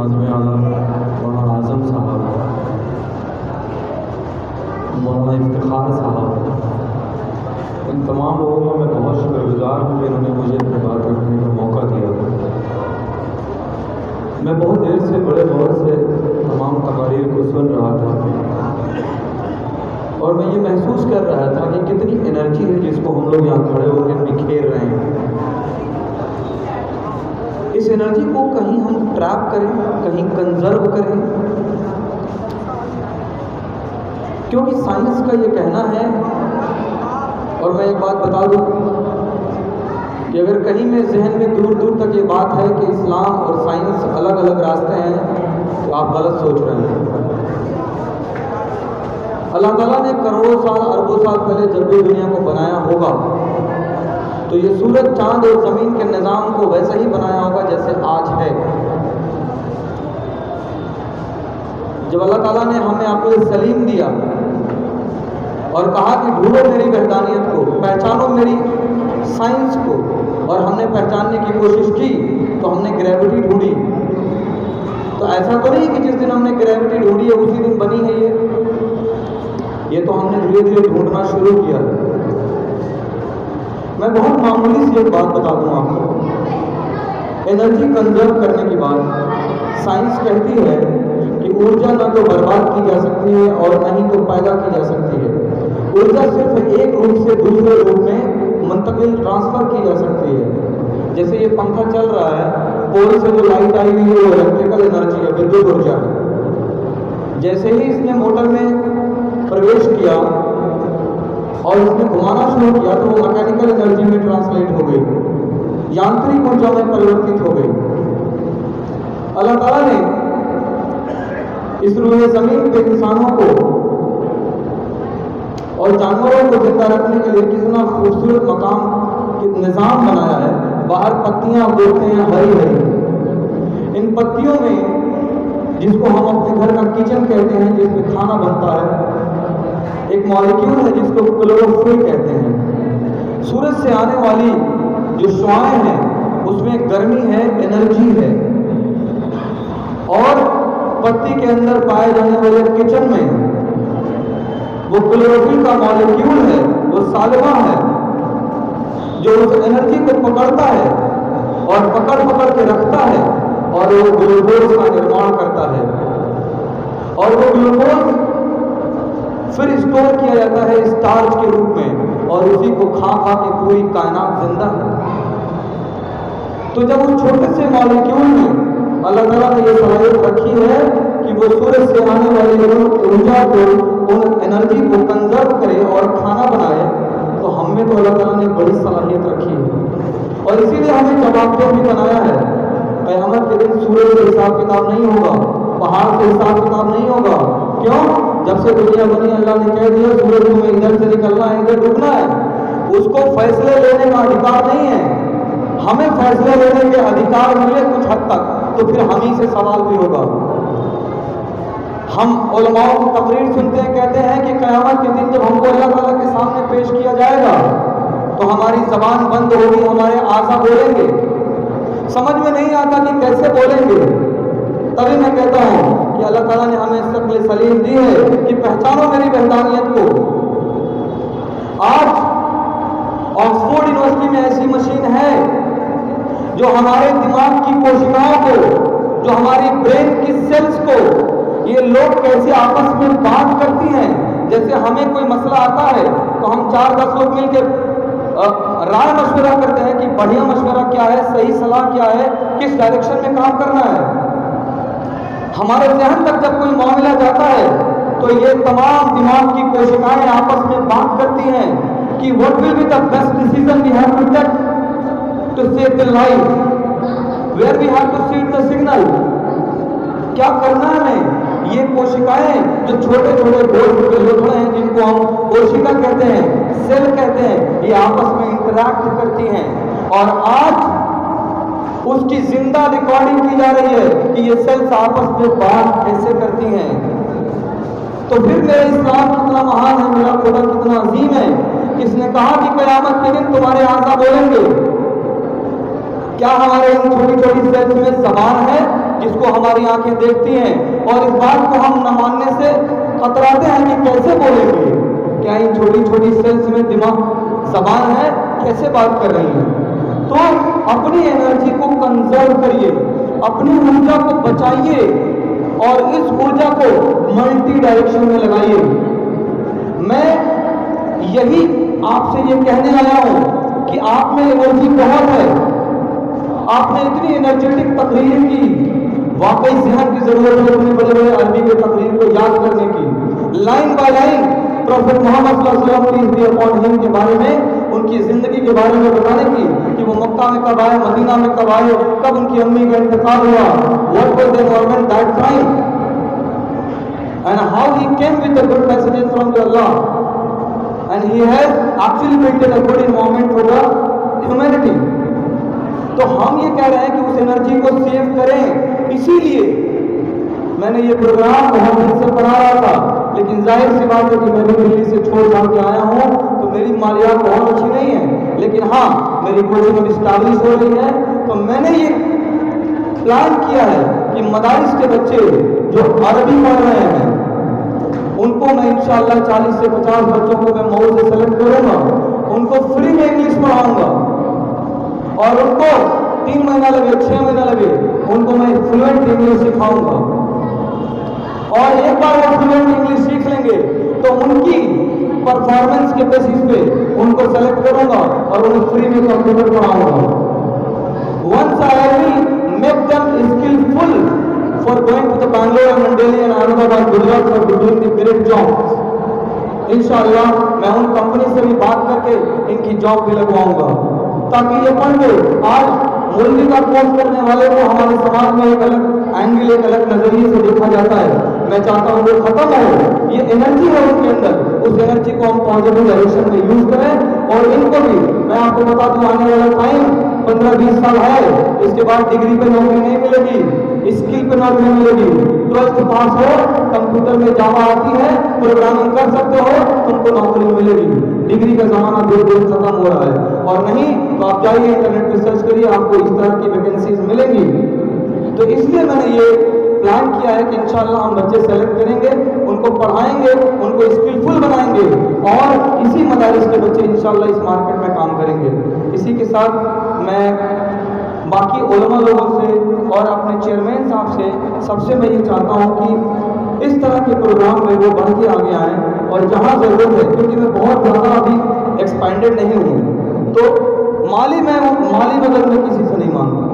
नाज़िम आला मौलाना आज़म साहब, मौलाना इफ्तिखार साहब, इन तमाम लोगों का मैं बहुत शुक्रगुजार हूँ कि इन्होंने मुझे अपनी बात रखने का मौका दिया। मैं बहुत देर से बड़े गौर से तमाम तकारीर को सुन रहा था और मैं ये महसूस कर रहा था कि कितनी एनर्जी है जिसको हम लोग यहाँ खड़े होकर बिखेर रहे हैं। इस एनर्जी को कहीं हम ट्रैप करें, कहीं कंजर्व करें, क्योंकि साइंस का ये कहना है। और मैं एक बात बता दूं कि अगर कहीं में जहन में दूर दूर तक ये बात है कि इस्लाम और साइंस अलग अलग रास्ते हैं, तो आप गलत सोच रहे हैं। अल्लाह ताला ने करोड़ों साल अरबों साल पहले जब भी दुनिया को बनाया होगा तो ये सूरज, चांद और ज़मीन के निज़ाम को वैसा ही बनाया होगा जैसे आज है। जब अल्लाह ताला ने हमें अक़्ल सलीम दिया और कहा कि ढूंढो मेरी वहदानियत को, पहचानो मेरी साइंस को, और हमने पहचानने की कोशिश की तो हमने ग्रेविटी ढूंढी। तो ऐसा तो नहीं कि जिस दिन हमने ग्रेविटी ढूंढी है उसी दिन बनी है ये तो हमने धीरे धीरे ढूंढना शुरू किया। मैं बहुत मामूली सी एक बात बता दूँ आपको। एनर्जी कंजर्व करने की बात साइंस कहती है कि ऊर्जा न तो बर्बाद की जा सकती है और न ही तो पैदा की जा सकती है। ऊर्जा सिर्फ एक रूप से दूसरे रूप में मुंतकिल, ट्रांसफर की जा सकती है। जैसे ये पंखा चल रहा है, पोल से जो लाइट आई हुई है वो इलेक्ट्रिकल एनर्जी है, विद्युत ऊर्जा है। जैसे ही इसने मोटर में प्रवेश किया और इसने घुमाना शुरू किया तो वो मैकेनिकल एनर्जी में ट्रांसलेट हो गई, यांत्रिक ऊर्जा में परिवर्तित हो गई। अल्लाह ताला ने इस रूहे ज़मीन पे इंसानों को और जानवरों को जिंदा रखने के लिए कितना खूबसूरत मकाम, निज़ाम बनाया है। बाहर पत्तियां बोलते हैं हरी हरी, इन पत्तियों में जिसको हम अपने घर का किचन कहते हैं, जिसमें खाना बनता है, एक मॉलिक्यूल है जिसको क्लोरोफिल कहते हैं। सूरज से आने वाली जो शुआएं हैं उसमें गर्मी है, एनर्जी है, और पत्ती के अंदर पाए जाने वाले किचन में वो क्लोरोफिल का मॉलिक्यूल है, वो सालिवा है जो उस एनर्जी को पकड़ता है और पकड़ पकड़ के रखता है और वो ग्लूकोज का निर्माण करता है। और वो ग्लूकोज फिर स्टोर किया जाता है स्टार्च के रूप में और उसी को खा खा के पूरी कायनात जिंदा है। तो जब उस छोटे से मॉलिक्यूल में अल्लाह ताला ने ये सलाहियत रखी है कि वो सूरज से आने वाली ऊर्जा को, उन एनर्जी को कंजर्व करे और खाना बनाए, तो हम में तो अल्लाह ताला ने बड़ी सलाहियत रखी है। और इसीलिए हमें जवाबदेह भी बनाया है। क़यामत के दिन सूरज से हिसाब किताब नहीं होगा, पहाड़ से हिसाब किताब नहीं होगा। क्यों? जब से दुनिया बनी अल्लाह ने कह दिया सूरज तुम्हें इधर से निकलना है, इधर डूबना है। उसको फैसले लेने का अधिकार नहीं है। हमें फैसले लेने के अधिकार मिले कुछ हद तक, तो फिर हम ही से सवाल भी होगा। हम उलमाओं की तकरीर सुनते हैं, कहते हैं कि क़यामत के दिन जब हमको अल्लाह ताला के सामने पेश किया जाएगा तो हमारी ज़बान बंद होगी, हमारे आज़ा बोलेंगे। समझ में नहीं आता कि कैसे बोलेंगे। तभी मैं कहता हूँ कि अल्लाह ताला ने हमें अक़्ल सलीम दी है कि पहचानो मेरी वहदानियत को। आज ऑक्सफोर्ड यूनिवर्सिटी में ऐसी मशीन है जो हमारे दिमाग की कोशिकाओं को, जो हमारी ब्रेन की सेल्स को, ये लोग कैसे आपस में बात करती हैं। जैसे हमें कोई मसला आता है तो हम 4-10 लोग मिलकर राय मशवरा करते हैं कि बढ़िया मशवरा क्या है, सही सलाह क्या है, किस डायरेक्शन में काम करना है। हमारे जहन तक जब कोई मामला जाता है तो ये तमाम दिमाग की कोशिकाएं आपस में बात करती हैं कि what will be the best decision we have to take to save the life, where we have to seed the signal. क्या करना है हमें। ये कोशिकाएं जो छोटे छोटे गोल के लोथड़े हैं, जिनको हम कोशिका कहते हैं, सेल कहते हैं, ये आपस में इंटरैक्ट करती हैं। और आज उसकी जिंदा रिकॉर्डिंग की जा रही है कि ये सेल्स आपस में बात कैसे करती हैं। तो फिर मेरा इस्लाम कितना महान है, मेरा खुदा कितना अजीम है, किसने कहा कि क़यामत के दिन तुम्हारे आज़ा बोलेंगे। क्या हमारे इन छोटी छोटी सेल्स में ज़बान है जिसको हमारी आंखें देखती हैं, और इस बात को हम न मानने से कतराते हैं कि कैसे बोलेंगे, क्या इन छोटी छोटी सेल्स में दिमाग जबान है, कैसे बात कर रही हैं। तो अपनी एनर्जी को कंजर्व करिए, अपनी ऊर्जा को बचाइए और इस ऊर्जा को मल्टी डायरेक्शन में लगाइए। मैं यही आपसे ये कहने आया हूं कि आप में एनर्जी बहुत है, आपने इतनी एनर्जेटिक तकरीर की, वाकई जहन की जरूरत है इतने बड़े बड़े अरबी के तकरीर को याद करने की, line by line prophet Muhammad सल्लल्लाहु अलैहि वसल्लम के बारे में, उनकी जिंदगी के बारे में बताने की कि वो मक्का में कब आए, मदीना में कब आए, कब उनकी अम्मी का इंतकाल हुआ, what was the environment that time, and how he came with the good messages from Allah, and he has actually built a good environment for the humanity. तो हम ये कह रहे हैं कि उस एनर्जी को सेव करें, इसीलिए मैंने ये प्रोग्राम बहुत दिन से बना रहा था, लेकिन जाहिर सी बात है कि मैं भी दिल्ली से छोड़ छाड़ के आया हूँ, तो मेरी मालियात बहुत अच्छी नहीं है, लेकिन हाँ मेरी कोचिंग अब स्टैब्लिश हो रही है। तो मैंने ये प्लान किया है कि मदारिस के बच्चे जो अरबी पढ़ रहे हैं उनको मैं इंशाअल्लाह 40 से 50 बच्चों को मैं मऊ से सेलेक्ट करूँगा, उनको फ्री में इंग्लिश पढ़ाऊँगा, और उनको 3 महीना लगे 6 महीना लगे, उनको मैं फ्लुएंट इंग्लिश सिखाऊंगा, और एक बार वो फ्लुएंट इंग्लिश सीख लेंगे तो उनकी परफॉर्मेंस के बेसिस पे उनको सेलेक्ट करूंगा और उन्हें फ्री में कंप्यूटर पढ़ाऊंगा। Once I will make them skilful for going to the Bangalore and Delhi and Ahmedabad Gujarat for doing the great jobs. इंशाअल्लाह मैं उन कंपनी से भी बात करके इनकी जॉब भी लगवाऊंगा, ताकि ये पढ़ के आज मौलवी का कोर्स करने वाले को हमारे समाज में एक अलग एंगल, एक अलग नजरिए से देखा जाता है। मैं चाहता हूँ वो खत्म हो, ये एनर्जी है उनके अंदर, उस एनर्जी को हम पॉजिटिव डायरेक्शन में यूज करें। और इनको भी मैं आपको बता दूं, आने वाला टाइम 15-20 साल है, इसके बाद डिग्री पे नौकरी नहीं मिलेगी, स्किल पे नौकरी मिलेगी। 12th पास हो, कंप्यूटर में जावा आती है, प्रोग्रामिंग कर सकते हो, तुमको नौकरी मिलेगी। डिग्री का जमाना धीरे धीरे खत्म हो रहा है, और नहीं तो आप जाइए इंटरनेट पे सर्च करिए, आपको इस तरह की वैकेंसीज मिलेंगी। तो इसलिए मैंने ये प्लान किया है कि इंशाअल्लाह हम बच्चे सेलेक्ट करेंगे, उनको पढ़ाएंगे, उनको स्किलफुल बनाएंगे, और इसी मदारिस के बच्चे इंशाअल्लाह इस मार्केट में काम करेंगे। इसी के साथ मैं बाकी उलमा लोगों से और अपने चेयरमैन साहब से सबसे मैं ये चाहता हूँ कि इस तरह के प्रोग्राम में वो बढ़ के आगे आएँ, और जहाँ ज़रूरत है, क्योंकि मैं बहुत ज़्यादा अभी एक्सपेंडेड नहीं हूँ, तो माली मदद मैं किसी से नहीं मांगता।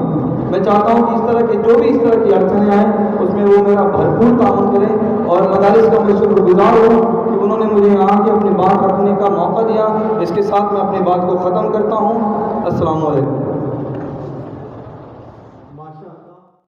मैं चाहता हूँ कि इस तरह के जो भी इस तरह की अड़चनें आएँ उसमें वो मेरा भरपूर ताउन करें, और मदारिस का मैं शुक्रगुजार हूँ कि उन्होंने मुझे यहाँ के अपनी बात रखने का मौका दिया। इसके साथ मैं अपनी बात को ख़त्म करता हूँ। अस्सलाम वालेकुम।